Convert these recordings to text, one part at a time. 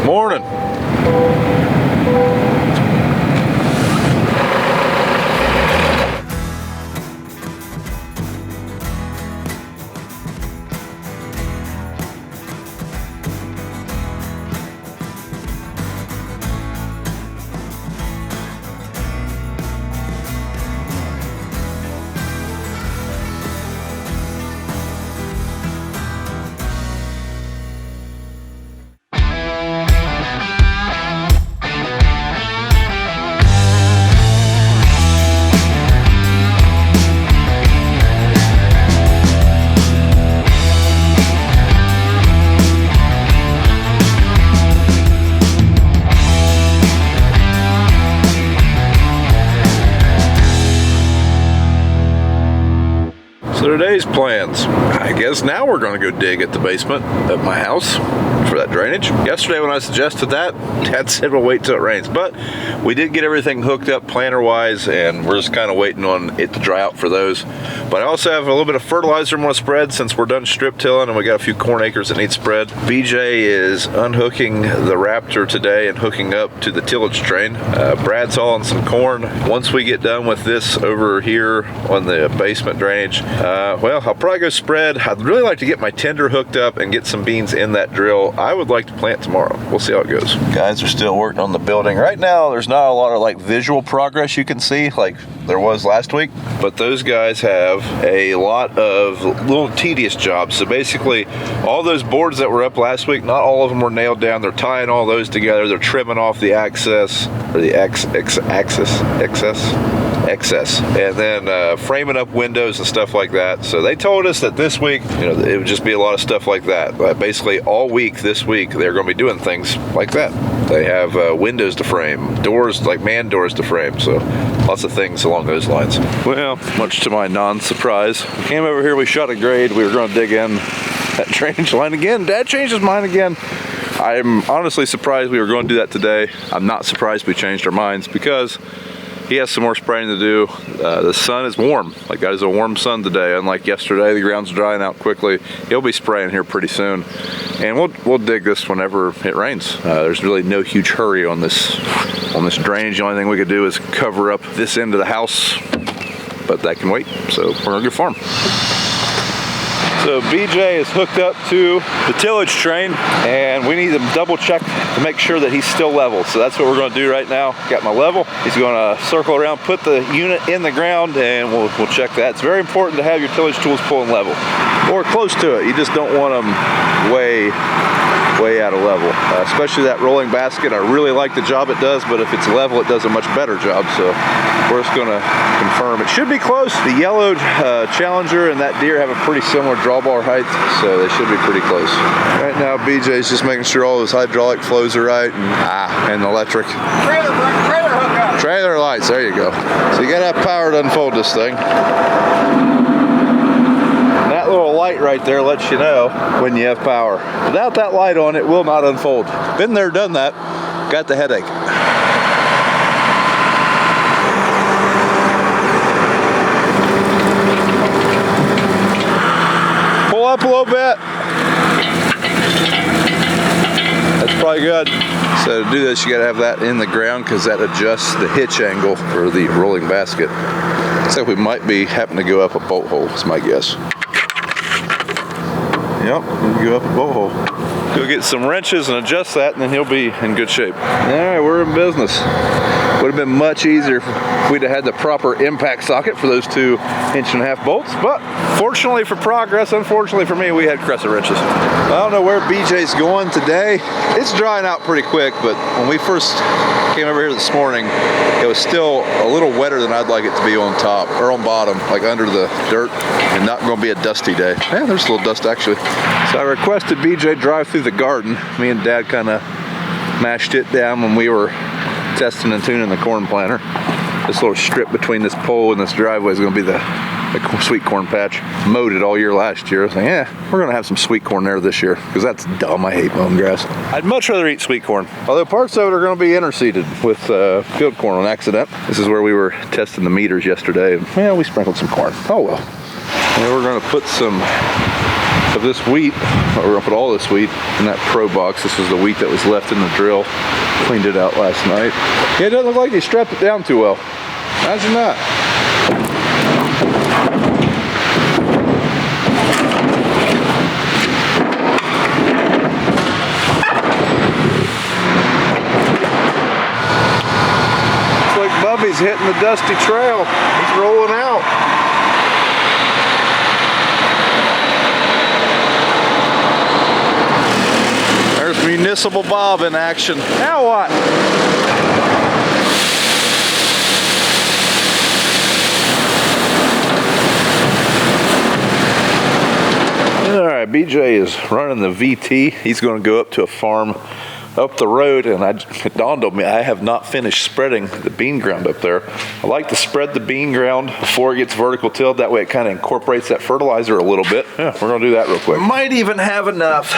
Morning. So today's plans, I guess now we're going to go dig at the basement of my house for that drainage. Yesterday when I suggested that, Dad said we'll wait till it rains, but we did get everything hooked up planter wise and we're just kind of waiting on it to dry out for those. But I also have a little bit of fertilizer I'm going to spread since we're done strip tilling and we got a few corn acres that need spread. BJ is unhooking the Raptor today and hooking up to the tillage train. Brad's hauling some corn. Once we get done with this over here on the basement drainage, well, I'll probably go spread. I'd really like to get my tender hooked up and get some beans in that drill. I would like to plant tomorrow. We'll see how it goes. Guys are still working on the building. Right now, there's not a lot of like visual progress you can see like there was last week, but those guys have a lot of little tedious jobs. So basically, all those boards that were up last week, not all of them were nailed down. They're tying all those together. They're trimming off the excess, and then framing up windows and stuff like that. So they told us that this week, it would just be a lot of stuff like that. But basically all week this week, they're going to be doing things like that. They have windows to frame, doors, like man doors to frame. So lots of things along those lines. Well, much to my non-surprise, we came over here, we shot a grade. We were going to dig in that drainage line again. Dad changed his mind again. I'm honestly surprised we were going to do that today. I'm not surprised we changed our minds because he has some more spraying to do. The sun is warm. Like, that is a warm sun today. Unlike yesterday, the ground's drying out quickly. He'll be spraying here pretty soon. And we'll dig this whenever it rains. There's really no huge hurry on this drainage. The only thing we could do is cover up this end of the house, but that can wait. So we're gonna go farm. So BJ is hooked up to the tillage train and we need to double check to make sure that he's still level. So that's what we're going to do right now. Got my level. He's going to circle around, put the unit in the ground, and we'll check that. It's very important to have your tillage tools pulling level or close to it. You just don't want them way out of level, especially that rolling basket. I really like the job it does, but if it's level, it does a much better job. So we're just going to confirm it should be close. The yellow Challenger and that Deere have a pretty similar drawbar height, so they should be pretty close. Right now BJ's just making sure all his hydraulic flows are right and electric. Trailer hookup. Trailer lights, there you go. So you gotta have power to unfold this thing. That little light right there lets you know when you have power. Without that light on, it will not unfold. Been there, done that, got the headache. Pull up a little bit. That's probably good. So to do this, you gotta have that in the ground because that adjusts the hitch angle for the rolling basket. Looks like we might be having to go up a bolt hole, is my guess. Yep, we'll go up a bolt hole. Go get some wrenches and adjust that, and then he'll be in good shape. All right, we're in business. Would have been much easier if we'd have had the proper impact socket for those 2.5-inch bolts, but fortunately for progress, unfortunately for me, we had crescent wrenches. I don't know where BJ's going today. It's drying out pretty quick, but when we first came over here this morning, it was still a little wetter than I'd like it to be on top, or on bottom, like under the dirt, and not going to be a dusty day. Yeah, there's a little dust actually. So I requested BJ drive through the garden. Me and Dad kind of mashed it down when we were testing and tuning the corn planter. This little strip between this pole and this driveway is going to be the sweet corn patch. Mowed it all year last year. I was like, yeah, we're going to have some sweet corn there this year because that's dumb. I hate mowing grass. I'd much rather eat sweet corn. Although parts of it are going to be interseeded with field corn on accident. This is where we were testing the meters yesterday. And, yeah, we sprinkled some corn. Oh well. And we're going to put some of this wheat. We're gonna put all this wheat in that pro box. This was the wheat that was left in the drill. Cleaned it out last night. Yeah, it doesn't look like they strapped it down too well. Imagine that. Looks like Bubby's hitting the dusty trail. He's rolling out. There's Municipal Bob in action. Now what? Alright, BJ is running the VT. He's going to go up to a farm up the road, and it dawned on me I have not finished spreading the bean ground up there. I like to spread the bean ground before it gets vertical tilled. That way it kind of incorporates that fertilizer a little bit. Yeah, we're going to do that real quick. Might even have enough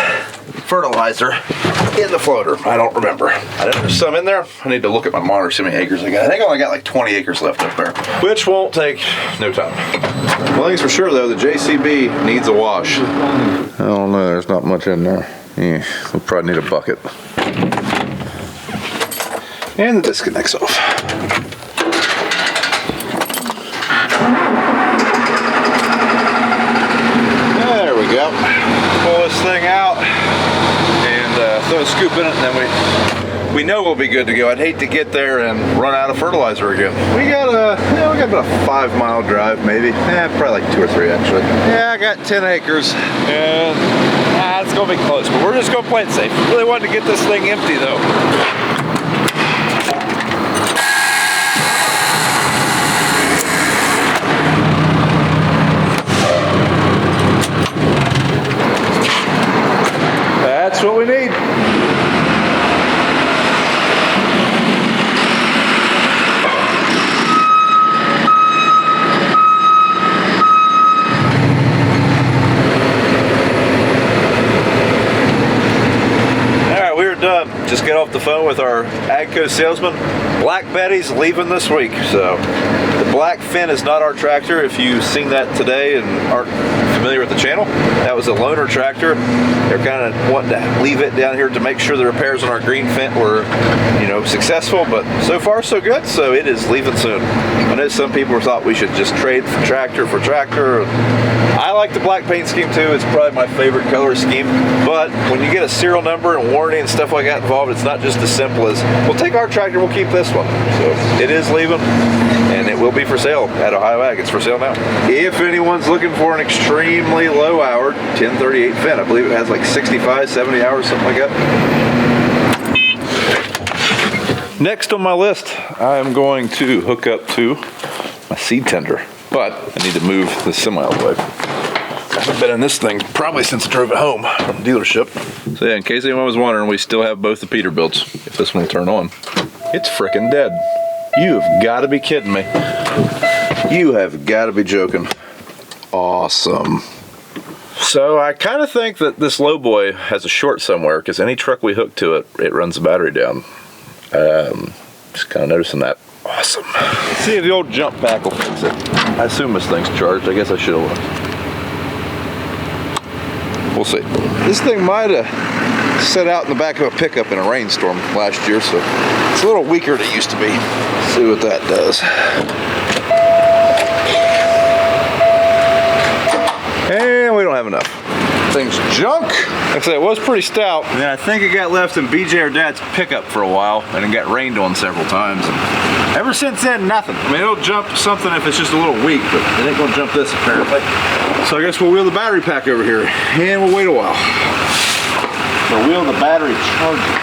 fertilizer in the floater. I don't remember. I know there's some in there. I need to look at my monitor, see how many acres I got. I think I only got like 20 acres left up there, which won't take no time. One thing's for sure though, the JCB needs a wash. I don't know, there's not much in there. Yeah, we'll probably need a bucket. And the disconnect's off. There we go. Pull this thing out and throw a scoop in it, and then we know we'll be good to go. I'd hate to get there and run out of fertilizer again. We got about a 5 mile drive maybe. Probably like 2 or 3 actually. Yeah, I got 10 acres and it's gonna be close, but we're just gonna play it safe. Really wanted to get this thing empty though. That's what we need. Done. Just got off the phone with our AGCO salesman. Black Betty's leaving this week, so the Black Fin is not our tractor. If you've seen that today and aren't familiar with the channel, that was a loaner tractor. They're kind of wanting to leave it down here to make sure the repairs on our green Fendt were, successful, but so far so good, so it is leaving soon. I know some people thought we should just trade tractor for tractor. I like the black paint scheme too. It's probably my favorite color scheme, but when you get a serial number and warranty and stuff like that involved, it's not just as simple as, we'll take our tractor, we'll keep this one. So it is leaving, and it will be for sale at Ohio Ag. It's for sale now. If anyone's looking for an extremely low hour 1038 Fendt, I believe it has like 65, 70 hours, something like that. Next on my list, I'm going to hook up to my seed tender, but I need to move the semi out of the way. I haven't been in this thing probably since I drove it home from the dealership. So yeah, in case anyone was wondering, we still have both the Peterbilts, if this one will turn on. It's frickin' dead. You have got to be kidding me. You have got to be joking. Awesome. So I kind of think that this low boy has a short somewhere, because any truck we hook to it, it runs the battery down. Just kind of noticing that. Awesome. Let's see if the old jump pack will fix it. I assume this thing's charged. I guess I should have looked. We'll see. This thing might have set out in the back of a pickup in a rainstorm last year, so it's a little weaker than it used to be. Let's see what that does. And we don't have enough. Thing's junk. Like I said, it was pretty stout. And I think it got left in BJ or Dad's pickup for a while, and it got rained on several times. And ever since then, nothing. I mean, it'll jump something if it's just a little weak, but it ain't gonna jump this apparently. So I guess we'll wheel the battery pack over here, and we'll wait a while. We'll wheel the battery charger.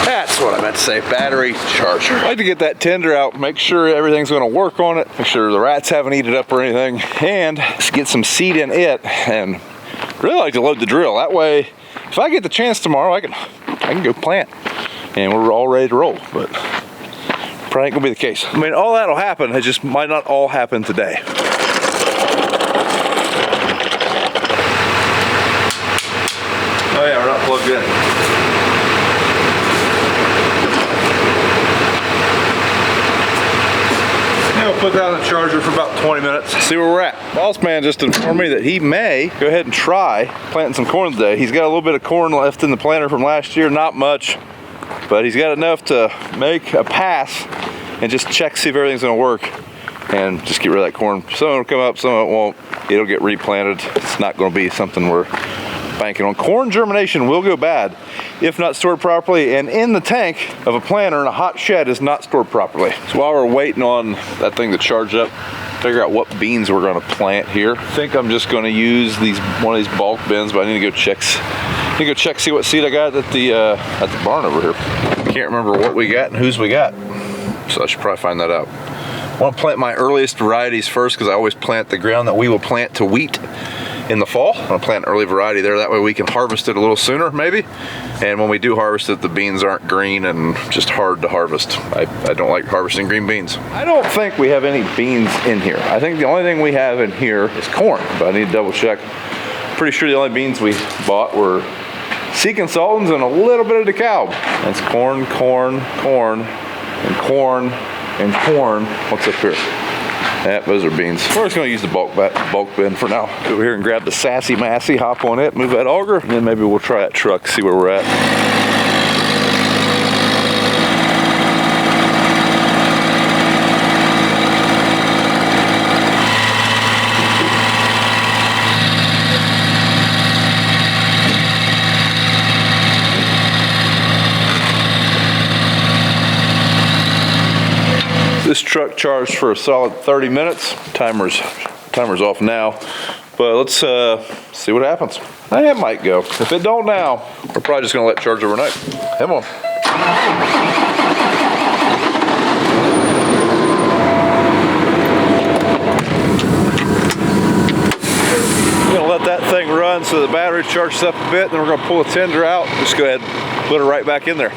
That's what I meant to say, battery charger. I like to get that tender out, make sure everything's gonna work on it, make sure the rats haven't eaten it up or anything, and just get some seed in it, and really like to load the drill. That way, if I get the chance tomorrow, I can go plant, and we're all ready to roll, but probably ain't gonna be the case. I mean, all that'll happen, it just might not all happen today. Oh yeah, we're not plugged in. put that on the charger for about 20 minutes, see where we're at. Boss man just informed me that he may go ahead and try planting some corn today. He's got a little bit of corn left in the planter from last year, not much, but he's got enough to make a pass and just check, see if everything's gonna work, and just get rid of that corn. Some of it will come up, some of it won't. It'll get replanted. It's not gonna be something we're banking on. Corn germination will go bad if not stored properly, and in the tank of a planter in a hot shed is not stored properly. So while we're waiting on that thing to charge up, figure out what beans we're gonna plant here. I think I'm just gonna use one of these bulk bins, but I need to go check, see what seed I got at the barn over here. Can't remember what we got and whose we got, so I should probably find that out. I want to plant my earliest varieties first because I always plant the ground that we will plant to wheat in the fall. I'm gonna plant an early variety there, that way we can harvest it a little sooner maybe. And when we do harvest it, the beans aren't green and just hard to harvest. I don't like harvesting green beans. I don't think we have any beans in here. I think the only thing we have in here is corn, but I need to double check. Pretty sure the only beans we bought were sea consultants and a little bit of DeKalb. That's corn, corn, corn, and corn, and corn. What's up here? Yep, those are beans. We're just gonna use the bulk bin for now. Go over here and grab the Sassy Massey, hop on it, move that auger, and then maybe we'll try that truck, see where we're at. This truck charged for a solid 30 minutes. Timer's off now, but let's see what happens. It might go. If it don't now, we're probably just gonna let it charge overnight. Come on. We're gonna let that thing run so the battery charges up a bit, then we're gonna pull the tender out. Just go ahead and put it right back in there.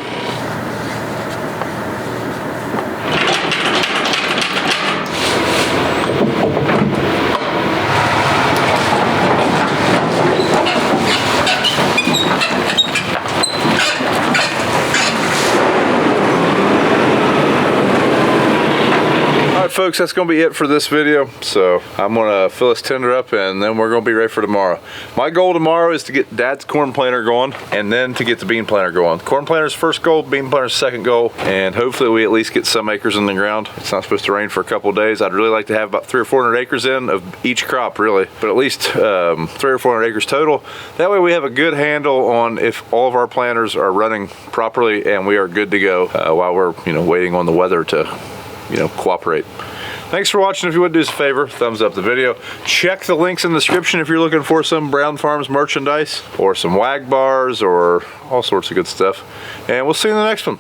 Folks, that's gonna be it for this video. So I'm gonna fill this tender up and then we're gonna be ready for tomorrow. My goal tomorrow is to get Dad's corn planter going and then to get the bean planter going. Corn planter's first goal, bean planter's second goal, and hopefully we at least get some acres in the ground. It's not supposed to rain for a couple of days. I'd really like to have about 300 or 400 acres in of each crop, really, but at least 300 or 400 acres total. That way we have a good handle on if all of our planters are running properly and we are good to go while we're waiting on the weather to cooperate. Thanks for watching. If you would do us a favor, thumbs up the video. Check the links in the description if you're looking for some Brown Farms merchandise or some WagBars or all sorts of good stuff. And we'll see you in the next one.